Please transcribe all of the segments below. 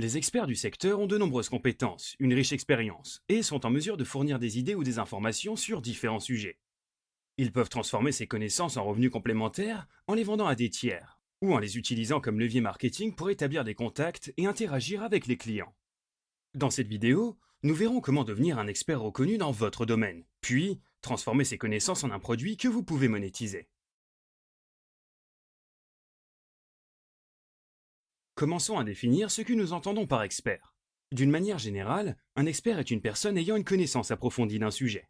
Les experts du secteur ont de nombreuses compétences, une riche expérience, et sont en mesure de fournir des idées ou des informations sur différents sujets. Ils peuvent transformer ces connaissances en revenus complémentaires en les vendant à des tiers, ou en les utilisant comme levier marketing pour établir des contacts et interagir avec les clients. Dans cette vidéo, nous verrons comment devenir un expert reconnu dans votre domaine, puis transformer ces connaissances en un produit que vous pouvez monétiser. Commençons à définir ce que nous entendons par expert. D'une manière générale, un expert est une personne ayant une connaissance approfondie d'un sujet.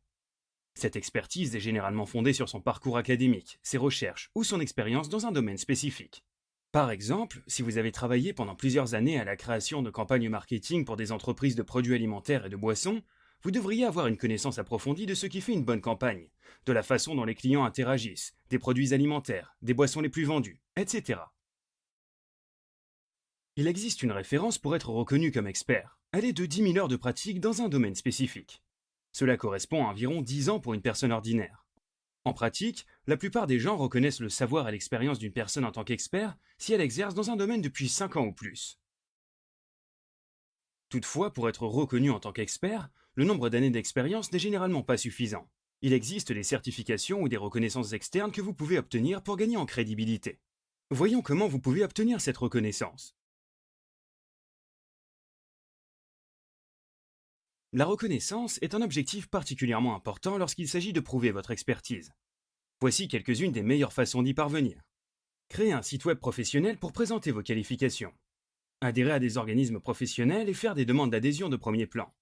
Cette expertise est généralement fondée sur son parcours académique, ses recherches ou son expérience dans un domaine spécifique. Par exemple, si vous avez travaillé pendant plusieurs années à la création de campagnes marketing pour des entreprises de produits alimentaires et de boissons, vous devriez avoir une connaissance approfondie de ce qui fait une bonne campagne, de la façon dont les clients interagissent, des produits alimentaires, des boissons les plus vendues, etc. Il existe une référence pour être reconnu comme expert. Elle est de 10 000 heures de pratique dans un domaine spécifique. Cela correspond à environ 10 ans pour une personne ordinaire. En pratique, la plupart des gens reconnaissent le savoir et l'expérience d'une personne en tant qu'expert si elle exerce dans un domaine depuis 5 ans ou plus. Toutefois, pour être reconnu en tant qu'expert, le nombre d'années d'expérience n'est généralement pas suffisant. Il existe des certifications ou des reconnaissances externes que vous pouvez obtenir pour gagner en crédibilité. Voyons comment vous pouvez obtenir cette reconnaissance. La reconnaissance est un objectif particulièrement important lorsqu'il s'agit de prouver votre expertise. Voici quelques-unes des meilleures façons d'y parvenir. Créer un site web professionnel pour présenter vos qualifications. Adhérer à des organismes professionnels et faire des demandes d'adhésion de premier plan.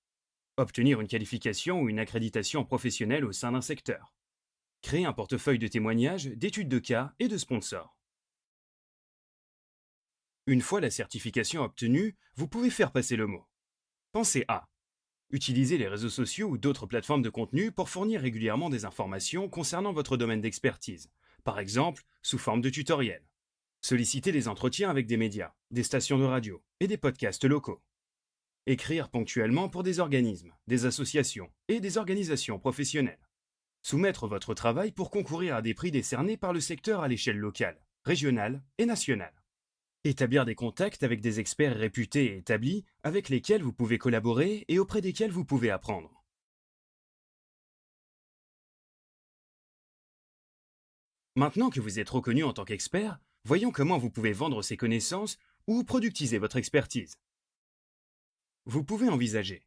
Obtenir une qualification ou une accréditation professionnelle au sein d'un secteur. Créer un portefeuille de témoignages, d'études de cas et de sponsors. Une fois la certification obtenue, vous pouvez faire passer le mot. Pensez à utiliser les réseaux sociaux ou d'autres plateformes de contenu pour fournir régulièrement des informations concernant votre domaine d'expertise, par exemple sous forme de tutoriels. Solliciter des entretiens avec des médias, des stations de radio et des podcasts locaux. Écrire ponctuellement pour des organismes, des associations et des organisations professionnelles. Soumettre votre travail pour concourir à des prix décernés par le secteur à l'échelle locale, régionale et nationale. Établir des contacts avec des experts réputés et établis avec lesquels vous pouvez collaborer et auprès desquels vous pouvez apprendre. Maintenant que vous êtes reconnu en tant qu'expert, voyons comment vous pouvez vendre ces connaissances ou productiser votre expertise. Vous pouvez envisager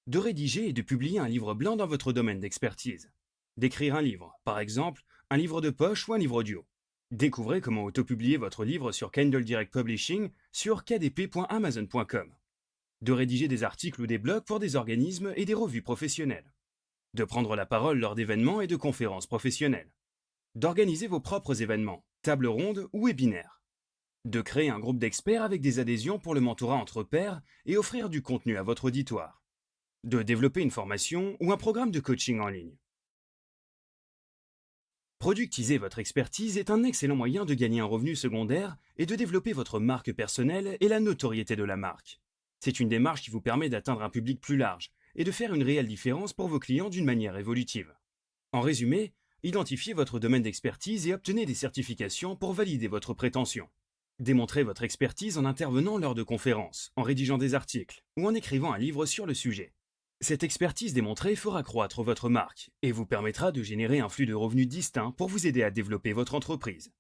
de rédiger et de publier un livre blanc dans votre domaine d'expertise. D'écrire un livre, par exemple, un livre de poche ou un livre audio. Découvrez comment autopublier votre livre sur Kindle Direct Publishing sur kdp.amazon.com. De rédiger des articles ou des blogs pour des organismes et des revues professionnelles. De prendre la parole lors d'événements et de conférences professionnelles. D'organiser vos propres événements, tables rondes ou webinaires. De créer un groupe d'experts avec des adhésions pour le mentorat entre pairs et offrir du contenu à votre auditoire. De développer une formation ou un programme de coaching en ligne. Productiser votre expertise est un excellent moyen de gagner un revenu secondaire et de développer votre marque personnelle et la notoriété de la marque. C'est une démarche qui vous permet d'atteindre un public plus large et de faire une réelle différence pour vos clients d'une manière évolutive. En résumé, identifiez votre domaine d'expertise et obtenez des certifications pour valider votre prétention. Démontrez votre expertise en intervenant lors de conférences, en rédigeant des articles ou en écrivant un livre sur le sujet. Cette expertise démontrée fera croître votre marque et vous permettra de générer un flux de revenus distinct pour vous aider à développer votre entreprise.